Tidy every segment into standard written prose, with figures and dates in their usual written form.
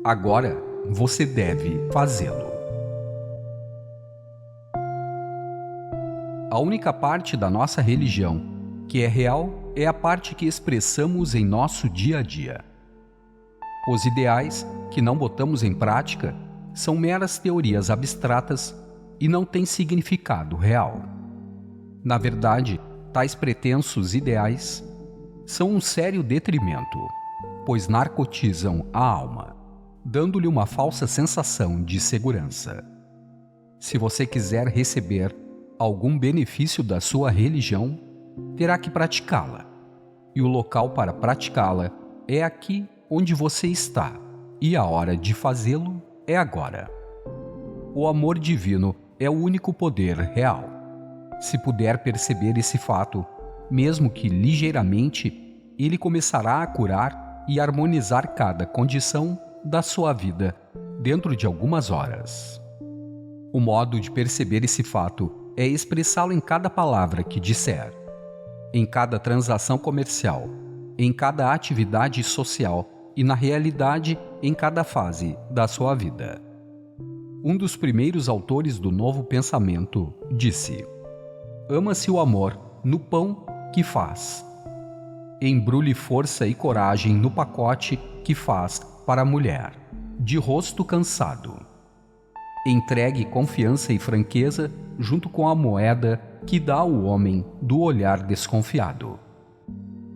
Agora você deve fazê-lo. A única parte da nossa religião que é real é a parte que expressamos em nosso dia a dia. Os ideais que não botamos em prática são meras teorias abstratas e não têm significado real. Na verdade, tais pretensos ideais são um sério detrimento, pois narcotizam a alma, dando-lhe uma falsa sensação de segurança. Se você quiser receber algum benefício da sua religião, terá que praticá-la. E o local para praticá-la é aqui onde você está, e a hora de fazê-lo é agora. O amor divino é o único poder real. Se puder perceber esse fato, mesmo que ligeiramente, ele começará a curar e harmonizar cada condição da sua vida dentro de algumas horas. O modo de perceber esse fato é expressá-lo em cada palavra que disser, em cada transação comercial, em cada atividade social e, na realidade, em cada fase da sua vida. Um dos primeiros autores do Novo Pensamento disse: ama-se o amor no pão que faz. Embrulhe força e coragem no pacote que faz para a mulher, de rosto cansado. Entregue confiança e franqueza junto com a moeda que dá ao homem do olhar desconfiado.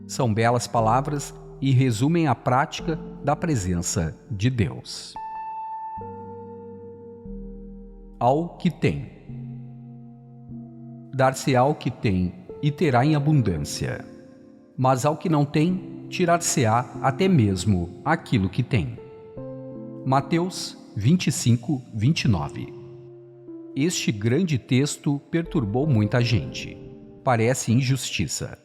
São belas palavras e resumem a prática da presença de Deus. Ao que tem. Dar-se-á ao que tem e terá em abundância. Mas ao que não tem, tirar-se-á até mesmo aquilo que tem. Mateus 25, 29. Este grande texto perturbou muita gente. Parece injustiça.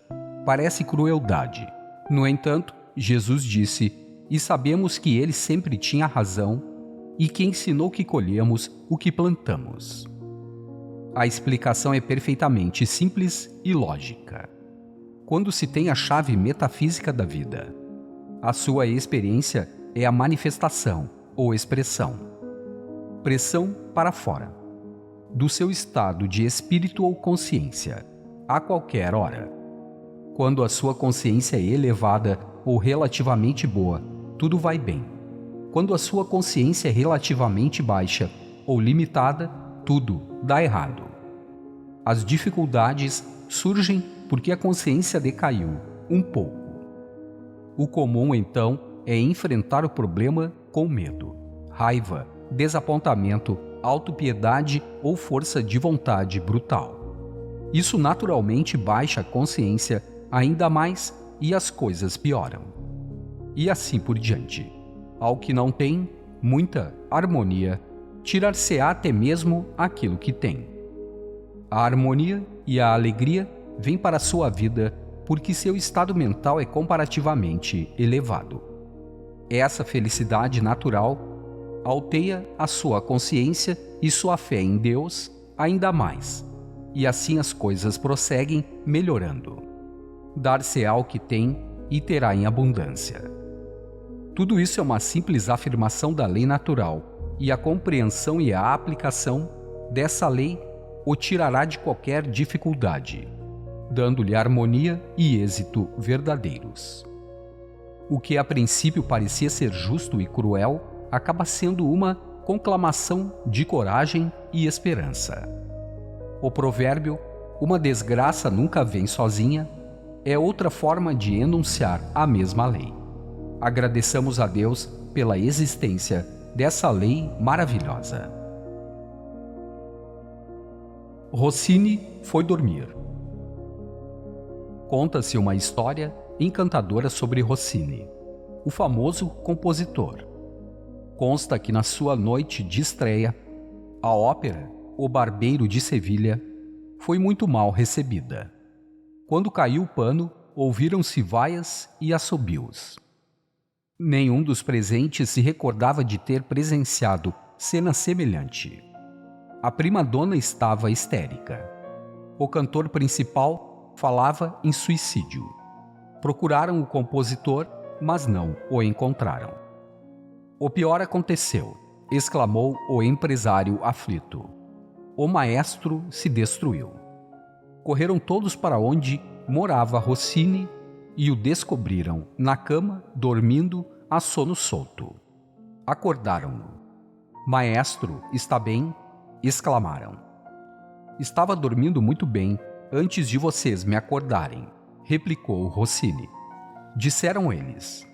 Parece crueldade. No entanto, Jesus disse, e sabemos que ele sempre tinha razão, e que ensinou que colhemos o que plantamos. A explicação é perfeitamente simples e lógica. Quando se tem a chave metafísica da vida, a sua experiência é a manifestação ou expressão. Pressão para fora, do seu estado de espírito ou consciência, a qualquer hora. Quando a sua consciência é elevada ou relativamente boa, tudo vai bem. Quando a sua consciência é relativamente baixa ou limitada, tudo dá errado. As dificuldades surgem porque a consciência decaiu um pouco. O comum, então, é enfrentar o problema com medo, raiva, desapontamento, autopiedade ou força de vontade brutal. Isso naturalmente baixa a consciência ainda mais e as coisas pioram. E assim por diante. Ao que não tem, muita harmonia, tirar-se-á até mesmo aquilo que tem. A harmonia e a alegria vêm para a sua vida porque seu estado mental é comparativamente elevado. Essa felicidade natural alteia a sua consciência e sua fé em Deus ainda mais, e assim as coisas prosseguem melhorando. Dar-se-á ao que tem e terá em abundância. Tudo isso é uma simples afirmação da lei natural, e a compreensão e a aplicação dessa lei o tirará de qualquer dificuldade, dando-lhe harmonia e êxito verdadeiros. O que a princípio parecia ser justo e cruel, acaba sendo uma conclamação de coragem e esperança. O provérbio, uma desgraça nunca vem sozinha, é outra forma de enunciar a mesma lei. Agradeçamos a Deus pela existência dessa lei maravilhosa. Rossini foi dormir. Conta-se uma história encantadora sobre Rossini, o famoso compositor. Consta que na sua noite de estreia, a ópera O Barbeiro de Sevilha foi muito mal recebida. Quando caiu o pano, ouviram-se vaias e assobios. Nenhum dos presentes se recordava de ter presenciado cena semelhante. A prima-dona estava histérica. O cantor principal falava em suicídio. Procuraram o compositor, mas não o encontraram. O pior aconteceu, exclamou o empresário aflito. O maestro se destruiu. Correram todos para onde morava Rossini e o descobriram na cama, dormindo a sono solto. Acordaram-no. Maestro, está bem? Exclamaram. Estava dormindo muito bem antes de vocês me acordarem, replicou Rossini. Disseram eles.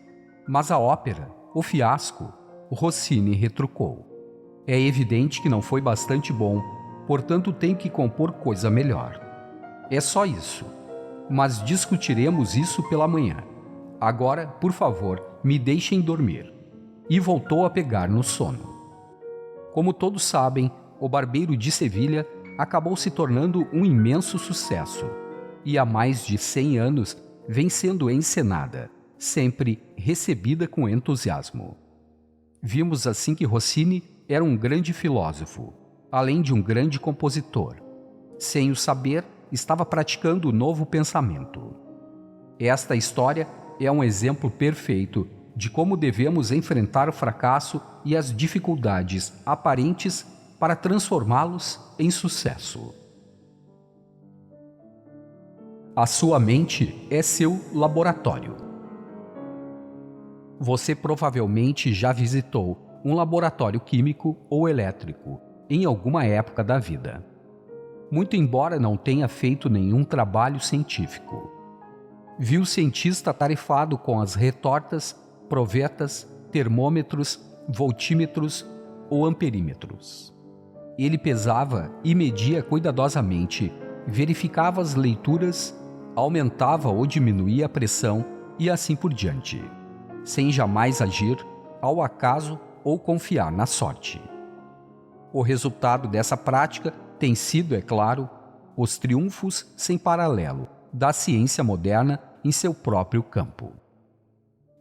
Mas a ópera, o fiasco, Rossini retrucou. É evidente que não foi bastante bom, portanto tenho que compor coisa melhor. É só isso. Mas discutiremos isso pela manhã. Agora, por favor, me deixem dormir. E voltou a pegar no sono. Como todos sabem, O Barbeiro de Sevilha acabou se tornando um imenso sucesso e há mais de 100 anos vem sendo encenada, sempre recebida com entusiasmo. Vimos assim que Rossini era um grande filósofo, além de um grande compositor. Sem o saber, estava praticando o novo pensamento. Esta história é um exemplo perfeito de como devemos enfrentar o fracasso e as dificuldades aparentes para transformá-los em sucesso. A sua mente é seu laboratório. Você provavelmente já visitou um laboratório químico ou elétrico em alguma época da vida, muito embora não tenha feito nenhum trabalho científico. Viu o cientista atarefado com as retortas, provetas, termômetros, voltímetros ou amperímetros. Ele pesava e media cuidadosamente, verificava as leituras, aumentava ou diminuía a pressão e assim por diante, sem jamais agir ao acaso ou confiar na sorte. O resultado dessa prática tem sido, é claro, os triunfos sem paralelo da ciência moderna em seu próprio campo.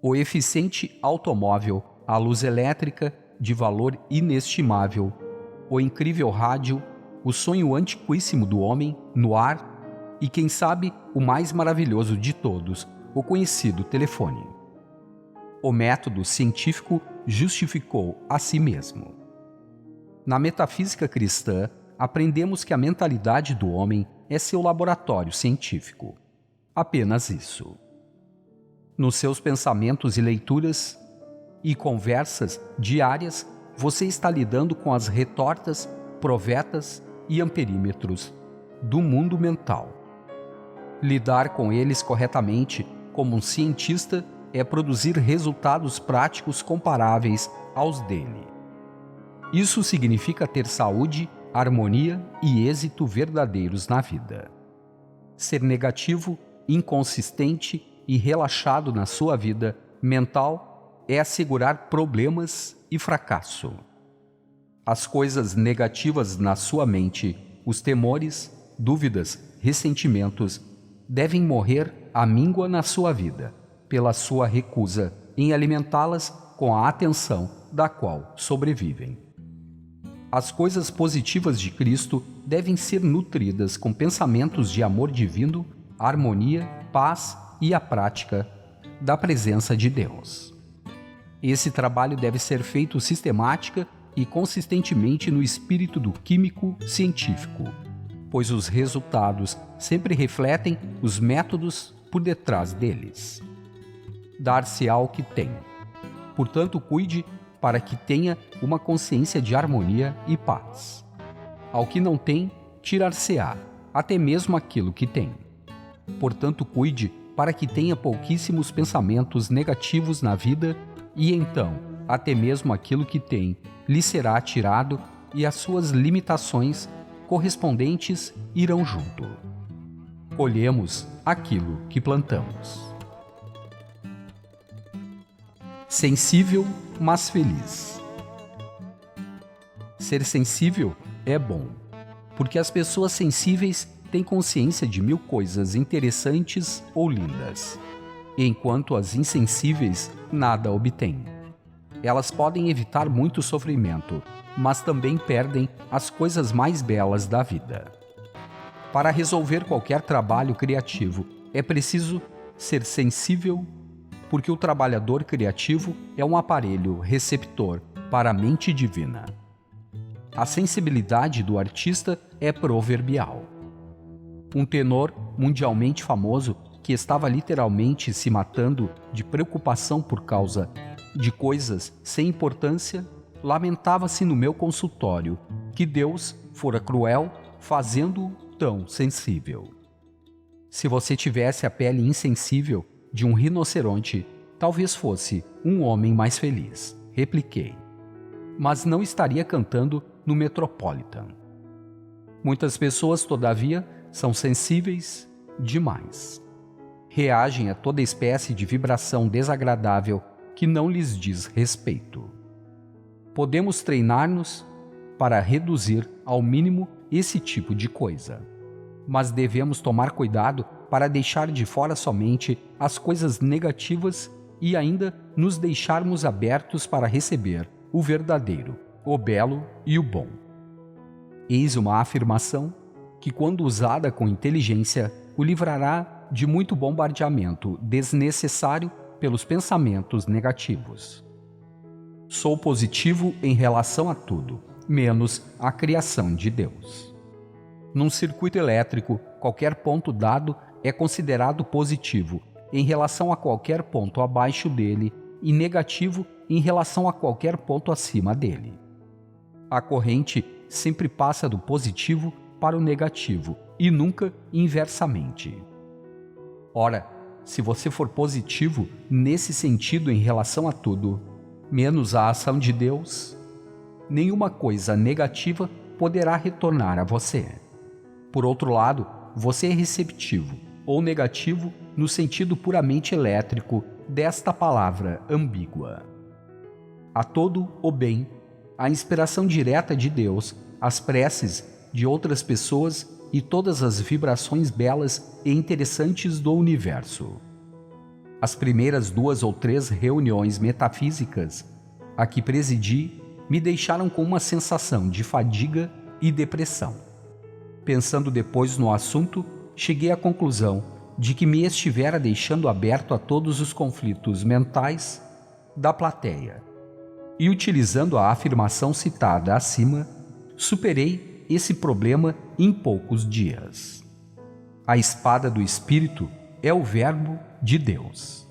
O eficiente automóvel à luz elétrica de valor inestimável, o incrível rádio, o sonho antiquíssimo do homem no ar e, quem sabe, o mais maravilhoso de todos, o conhecido telefone. O método científico justificou a si mesmo. Na metafísica cristã, aprendemos que a mentalidade do homem é seu laboratório científico. Apenas isso. Nos seus pensamentos e leituras e conversas diárias, você está lidando com as retortas, provetas e amperímetros do mundo mental. Lidar com eles corretamente, como um cientista, é produzir resultados práticos comparáveis aos dele. Isso significa ter saúde, harmonia e êxito verdadeiros na vida. Ser negativo, inconsistente e relaxado na sua vida mental é assegurar problemas e fracasso. As coisas negativas na sua mente, os temores, dúvidas, ressentimentos, devem morrer à míngua na sua vida, pela sua recusa em alimentá-las com a atenção da qual sobrevivem. As coisas positivas de Cristo devem ser nutridas com pensamentos de amor divino, harmonia, paz e a prática da presença de Deus. Esse trabalho deve ser feito sistemática e consistentemente no espírito do químico científico, pois os resultados sempre refletem os métodos por detrás deles. Dar-se-á o que tem. Portanto, cuide para que tenha uma consciência de harmonia e paz. Ao que não tem, tirar-se-á, até mesmo aquilo que tem. Portanto, cuide para que tenha pouquíssimos pensamentos negativos na vida e então, até mesmo aquilo que tem, lhe será tirado e as suas limitações correspondentes irão junto. Colhemos aquilo que plantamos. Sensível, mas feliz. Ser sensível é bom, porque as pessoas sensíveis têm consciência de mil coisas interessantes ou lindas, enquanto as insensíveis nada obtêm. Elas podem evitar muito sofrimento, mas também perdem as coisas mais belas da vida. Para resolver qualquer trabalho criativo, é preciso ser sensível porque o trabalhador criativo é um aparelho receptor para a mente divina. A sensibilidade do artista é proverbial. Um tenor mundialmente famoso que estava literalmente se matando de preocupação por causa de coisas sem importância, lamentava-se no meu consultório que Deus fora cruel fazendo-o tão sensível. Se você tivesse a pele insensível de um rinoceronte, talvez fosse um homem mais feliz, repliquei. Mas não estaria cantando no Metropolitan. Muitas pessoas, todavia, são sensíveis demais. Reagem a toda espécie de vibração desagradável que não lhes diz respeito. Podemos treinar-nos para reduzir ao mínimo esse tipo de coisa, mas devemos tomar cuidado para deixar de fora somente as coisas negativas e ainda nos deixarmos abertos para receber o verdadeiro, o belo e o bom. Eis uma afirmação que, quando usada com inteligência, o livrará de muito bombardeamento desnecessário pelos pensamentos negativos. Sou positivo em relação a tudo, menos a criação de Deus. Num circuito elétrico, qualquer ponto dado é considerado positivo em relação a qualquer ponto abaixo dele e negativo em relação a qualquer ponto acima dele. A corrente sempre passa do positivo para o negativo e nunca inversamente. Ora, se você for positivo nesse sentido em relação a tudo, menos a ação de Deus, nenhuma coisa negativa poderá retornar a você. Por outro lado, você é receptivo ou negativo no sentido puramente elétrico desta palavra ambígua. A todo o bem, a inspiração direta de Deus, as preces de outras pessoas e todas as vibrações belas e interessantes do universo. As primeiras 2 ou 3 reuniões metafísicas a que presidi me deixaram com uma sensação de fadiga e depressão. Pensando depois no assunto, cheguei à conclusão de que me estivera deixando aberto a todos os conflitos mentais da plateia. E utilizando a afirmação citada acima, superei esse problema em poucos dias. A espada do Espírito é o Verbo de Deus.